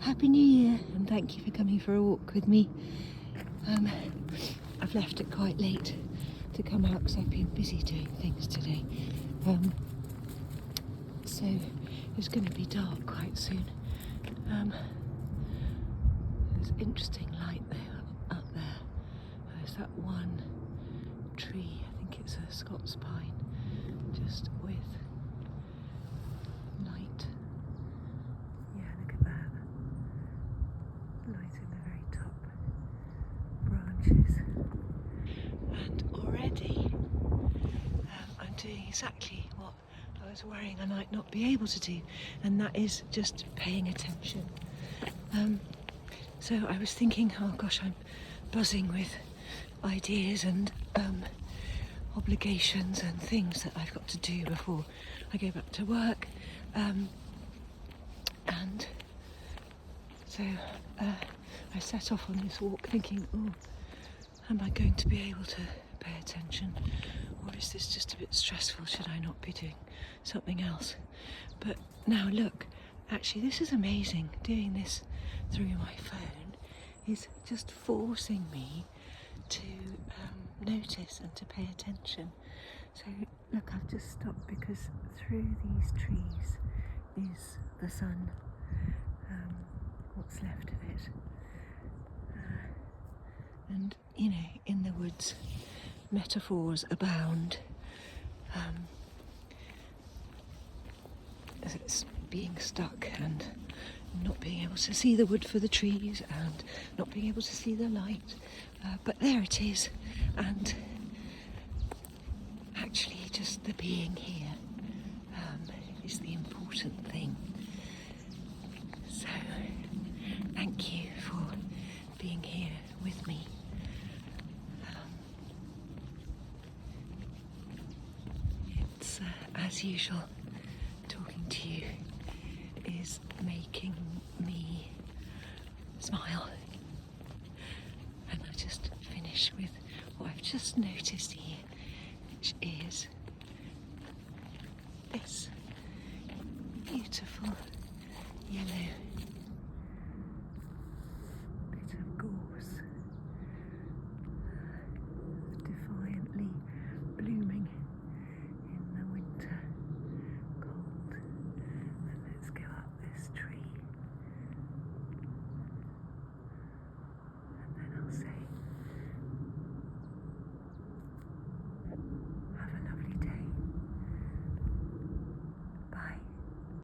Happy New Year, and thank you for coming for a walk with me. I've left it quite late to come out because I've been busy doing things today. So it's going to be dark quite soon. There's interesting light there, up there. There's that one tree, I think it's a Scots pine, just with light. Yeah, look at that. Light in the very top branches. And already I'm doing exactly what I was worrying I might not be able to do, and that is just paying attention. So I was thinking, oh gosh, I'm buzzing with ideas and obligations and things that I've got to do before I go back to work. And so I set off on this walk thinking, oh, am I going to be able to pay attention? Or is this just a bit stressful? Should I not be doing something else? But now look, actually this is amazing. Doing this through my phone is just forcing me to notice and to pay attention. So look, I've just stopped because through these trees is the sun, what's left of it. And you know, in the woods, metaphors abound. As it's being stuck and not being able to see the wood for the trees and not being able to see the light. But there it is, and actually just the being here is the important thing. So thank you for being here with me. It's as usual, talking to you is making me smile. And I'll just finish with what I've just noticed here, which is this beautiful yellow